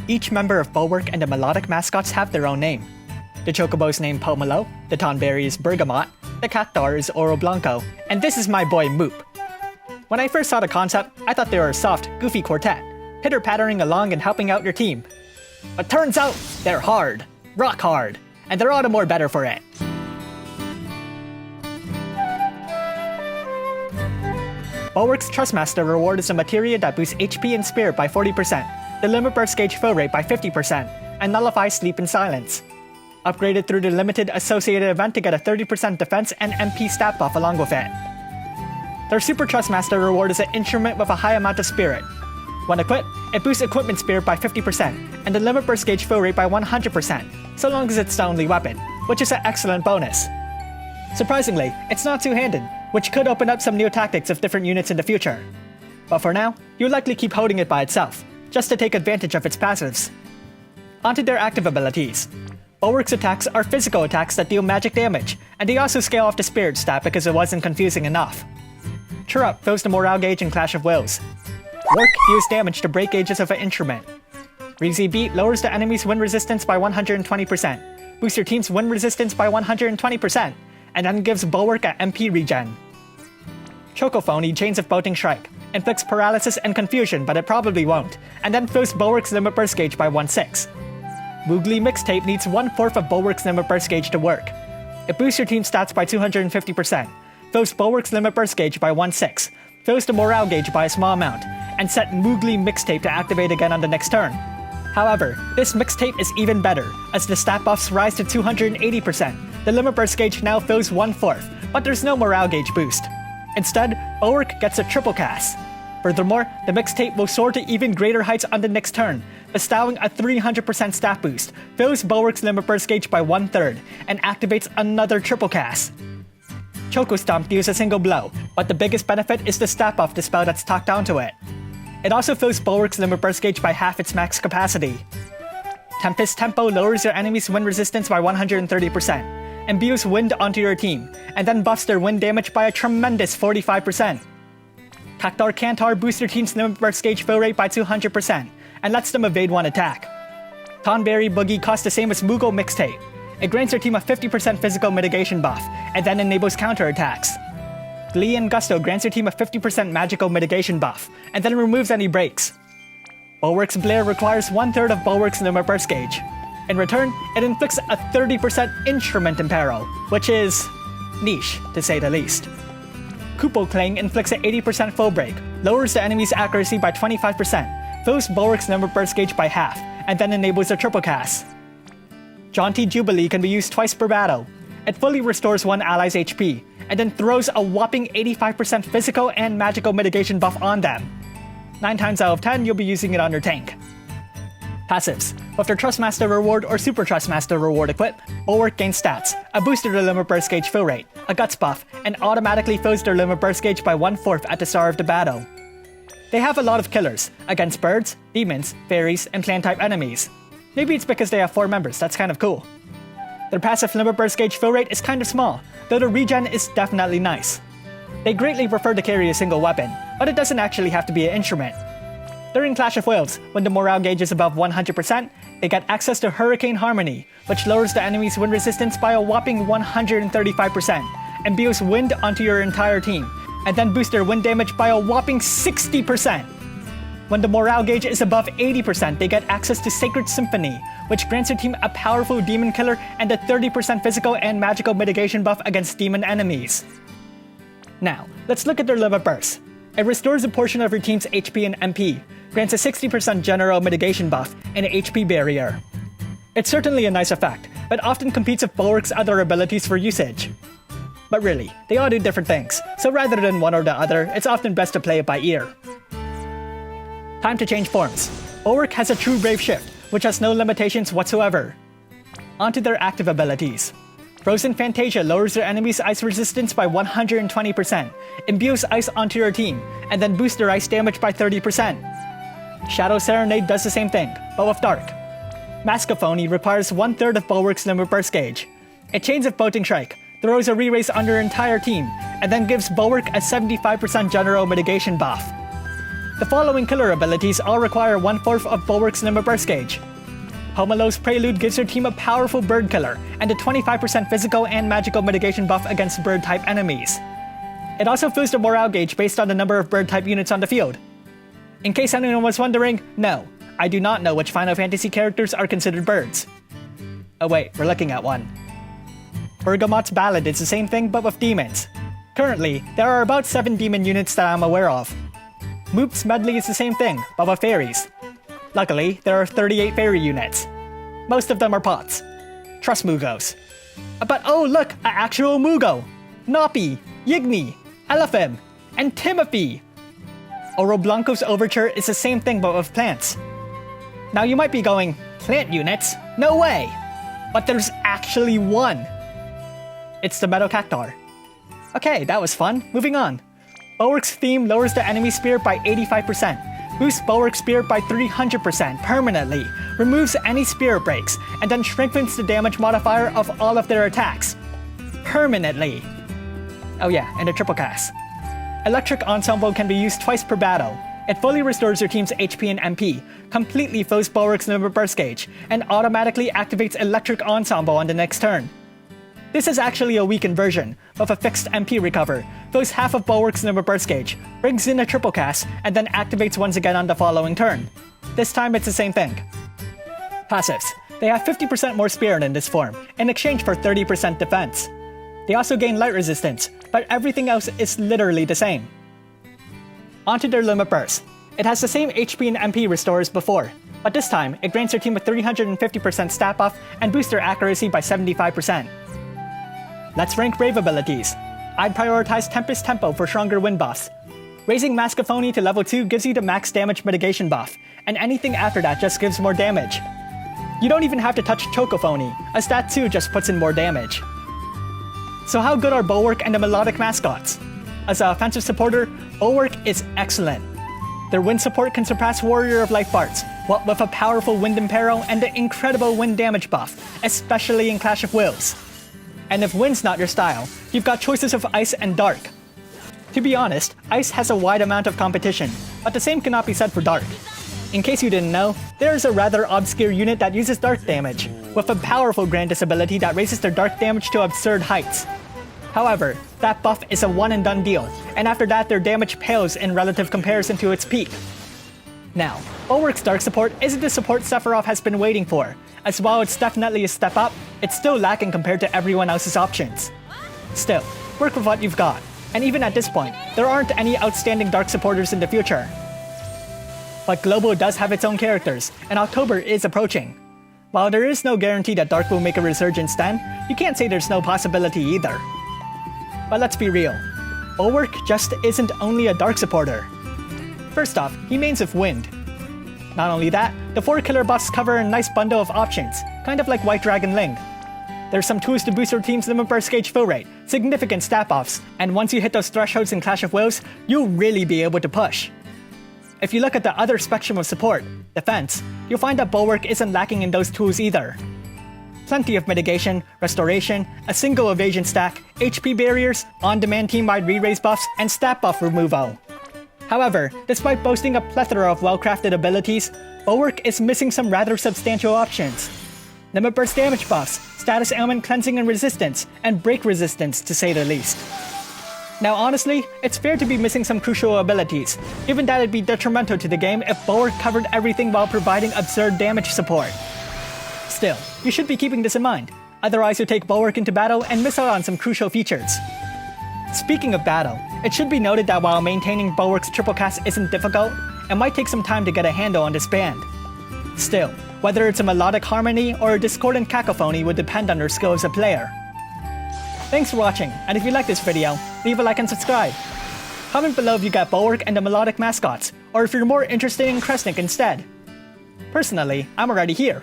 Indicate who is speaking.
Speaker 1: Each member of Bulwark and the Melodic Mascots have their own name. The Chocobo's named Pomelo, the Tonberry is Bergamot, the Cactar is Oro Blanco, and this is my boy Moop. When I first saw the concept, I thought they were a soft, goofy quartet, pitter-pattering along and helping out your team. But turns out, they're hard, rock hard, and they're all the more better for it. Bulwark's Trustmaster reward is a materia that boosts HP and Spirit by 40%, the Liverpurse gauge fill rate by 50%, and nullifies Sleep and Silence. Upgraded through the limited associated event to get a 30% defense and MP stat buff along with it. Their Super Trustmaster reward is an instrument with a high amount of Spirit. When equipped, it boosts Equipment Spirit by 50% and the Liverpurse gauge fill rate by 100%, so long as it's the only weapon, which is an excellent bonus. Surprisingly, it's not two-handed, which could open up some new tactics of different units in the future. But for now, you'll likely keep holding it by itself, just to take advantage of its passives. Onto their active abilities. Bulwark's attacks are physical attacks that deal magic damage, and they also scale off the Spirit stat because it wasn't confusing enough. Cheer Up fills the morale gauge in Clash of Wills. Work deals damage to break gauges of an instrument. Breezy Beat lowers the enemy's wind resistance by 120%, boosts your team's wind resistance by 120%, and then gives Bulwark a MP regen. Chocophony Chains of Bolting Strike inflicts paralysis and confusion, but it probably won't, and then fills Bulwark's Liverpurse gauge by 1/6. Moogly Mixtape needs 1/4 of Bulwark's Liverpurse gauge to work. It boosts your team's stats by 250%, fills Bulwark's Liverpurse gauge by 1/6, fills the morale gauge by a small amount, and set Moogly Mixtape to activate again on the next turn. However, this mixtape is even better, as the stat buffs rise to 280%. The Liverpurse gauge now fills 1/4, but there's no morale gauge boost. Instead, Bulwark gets a triple cast. Furthermore, the mixtape will soar to even greater heights on the next turn, bestowing a 300% stat boost, fills Bulwark's Liverpurse gauge by 1/3, and activates another triple cast. Choco Stomp deals a single blow, but the biggest benefit is the stat buff the spell that's tacked onto it. It also fills Bulwark's Liverpurse gauge by half its max capacity. Tempest Tempo lowers your enemy's wind resistance by 130%, imbues wind onto your team, and then buffs their wind damage by a tremendous 45%. Cactar Cantar boosts your team's Liverpurse gauge fill rate by 200%, and lets them evade one attack. Tonberry Boogie costs the same as Moogly Mixtape. It grants your team a 50% physical mitigation buff, and then enables counterattacks. Glee and Gusto grants your team a 50% magical mitigation buff, and then removes any breaks. Bulwark's Blair requires 1/3 of Bulwark's Liverpurse gauge. In return, it inflicts a 30% instrument imperil, which is niche, to say the least. Kupo Clang inflicts an 80% full break, lowers the enemy's accuracy by 25%, fills Bulwark's Liverpurse gauge by half, and then enables a triple cast. Jaunty Jubilee can be used twice per battle. It fully restores one ally's HP, and then throws a whopping 85% physical and magical mitigation buff on them. 9 times out of 10, you'll be using it on your tank. Passives. With their Trustmaster reward or Super Trustmaster reward equipped, Bulwark gains stats, a boost to their Liverpurse gauge fill rate, a guts buff, and automatically fills their Liverpurse gauge by 1/4 at the start of the battle. They have a lot of killers, against birds, demons, fairies, and plant-type enemies. Maybe it's because they have 4 members, that's kind of cool. Their passive Liverpurse gauge fill rate is kind of small, though the regen is definitely nice. They greatly prefer to carry a single weapon, but it doesn't actually have to be an instrument. During Clash of Wills, when the morale gauge is above 100%, they get access to Hurricane Harmony, which lowers the enemy's wind resistance by a whopping 135%, and imbues wind onto your entire team, and then boosts their wind damage by a whopping 60%. When the morale gauge is above 80%, they get access to Sacred Symphony, which grants your team a powerful demon killer and a 30% physical and magical mitigation buff against demon enemies. Now, let's look at their Liverpurse. It restores a portion of your team's HP and MP, grants a 60% general mitigation buff, and an HP barrier. It's certainly a nice effect, but often competes with Bulwark's other abilities for usage. But really, they all do different things, so rather than one or the other, it's often best to play it by ear. Time to change forms. Bulwark has a true Brave Shift, which has no limitations whatsoever. Onto their active abilities. Frozen Fantasia lowers your enemy's ice resistance by 120%, imbues ice onto your team, and then boosts their ice damage by 30%. Shadow Serenade does the same thing, but with Dark. Mascophony requires 1/3 of Bulwark's Liverpurse gauge. It Chains of Bolting Strike, throws a re-raise on your entire team, and then gives Bulwark a 75% general mitigation buff. The following killer abilities all require 1/4 of Bulwark's Liverpurse gauge. Pomelo's Prelude gives your team a powerful bird killer and a 25% physical and magical mitigation buff against bird-type enemies. It also fills the morale gauge based on the number of bird-type units on the field. In case anyone was wondering, no, I do not know which Final Fantasy characters are considered birds. Oh wait, we're looking at one. Bergamot's Ballad is the same thing but with demons. Currently, there are about 7 demon units that I'm aware of. Moop's Medley is the same thing, but with fairies. Luckily, there are 38 fairy units. Most of them are pots. Trust Moogos. But oh look, an actual Moogo! Noppy, Yigni, Elephim, and Timothy! Oro Blanco's Overture is the same thing but with plants. Now you might be going, plant units? No way! But there's actually one! It's the Meadow Cactar. Okay, that was fun. Moving on. Bulwark's theme lowers the enemy spirit by 85%, boosts Bulwark's spirit by 300% permanently, removes any spirit breaks, and then strengthens the damage modifier of all of their attacks. Permanently. Oh yeah, and a triple cast. Electric Ensemble can be used twice per battle. It fully restores your team's HP and MP, completely fills Bulwark's Liverpurse gauge, and automatically activates Electric Ensemble on the next turn. This is actually a weakened version, with a fixed MP recover, fills half of Bulwark's Liverpurse gauge, brings in a triple cast, and then activates once again on the following turn. This time it's the same thing. Passives. They have 50% more spirit in this form, in exchange for 30% defense. They also gain light resistance, but everything else is literally the same. Onto their Liverpurse. It has the same HP and MP restore as before, but this time it grants your team a 350% stat buff and boosts their accuracy by 75%. Let's rank Brave abilities. I'd prioritize Tempest Tempo for stronger wind buffs. Raising Mascophony to level 2 gives you the max damage mitigation buff, and anything after that just gives more damage. You don't even have to touch Chocophony, as that too just puts in more damage. So how good are Bulwark and the Melodic Mascots? As an offensive supporter, Bulwark is excellent. Their wind support can surpass Warrior of Life Bards, what with a powerful Wind Imperil and the incredible wind damage buff, especially in Clash of Wills. And if wind's not your style, you've got choices of Ice and Dark. To be honest, Ice has a wide amount of competition, but the same cannot be said for Dark. In case you didn't know, there is a rather obscure unit that uses Dark damage, with a powerful Grandis ability that raises their Dark damage to absurd heights. However, that buff is a one and done deal, and after that their damage pales in relative comparison to its peak. Now, Bulwark's Dark support isn't the support Sephiroth has been waiting for, as while it's definitely a step up, it's still lacking compared to everyone else's options. Still, work with what you've got, and even at this point, there aren't any outstanding Dark supporters in the future. But Global does have its own characters, and October is approaching. While there is no guarantee that Dark will make a resurgence then, you can't say there's no possibility either. But let's be real, Bulwark just isn't only a Dark supporter. First off, he mains with Wind. Not only that, the 4 killer buffs cover a nice bundle of options, kind of like White Dragon Ling. There's some tools to boost your team's Liverpurse gauge fill rate, significant stat buffs, and once you hit those thresholds in Clash of Wills, you'll really be able to push. If you look at the other spectrum of support, defense, you'll find that Bulwark isn't lacking in those tools either. Plenty of mitigation, restoration, a single evasion stack, HP barriers, on-demand team-wide re-raise buffs, and stat buff removal. However, despite boasting a plethora of well-crafted abilities, Bulwark is missing some rather substantial options. Liverpurse damage buffs, status ailment cleansing and resistance, and break resistance to say the least. Now honestly, it's fair to be missing some crucial abilities, given that it'd be detrimental to the game if Bulwark covered everything while providing absurd damage support. Still, you should be keeping this in mind, otherwise you'll take Bulwark into battle and miss out on some crucial features. Speaking of battle, it should be noted that while maintaining Bulwark's triple cast isn't difficult, it might take some time to get a handle on this band. Still, whether it's a melodic harmony or a discordant cacophony would depend on your skill as a player. Thanks for watching, and if you like this video, leave a like and subscribe. Comment below if you got Bulwark and the Melodic Mascots, or if you're more interested in Kresnik instead. Personally, I'm already here,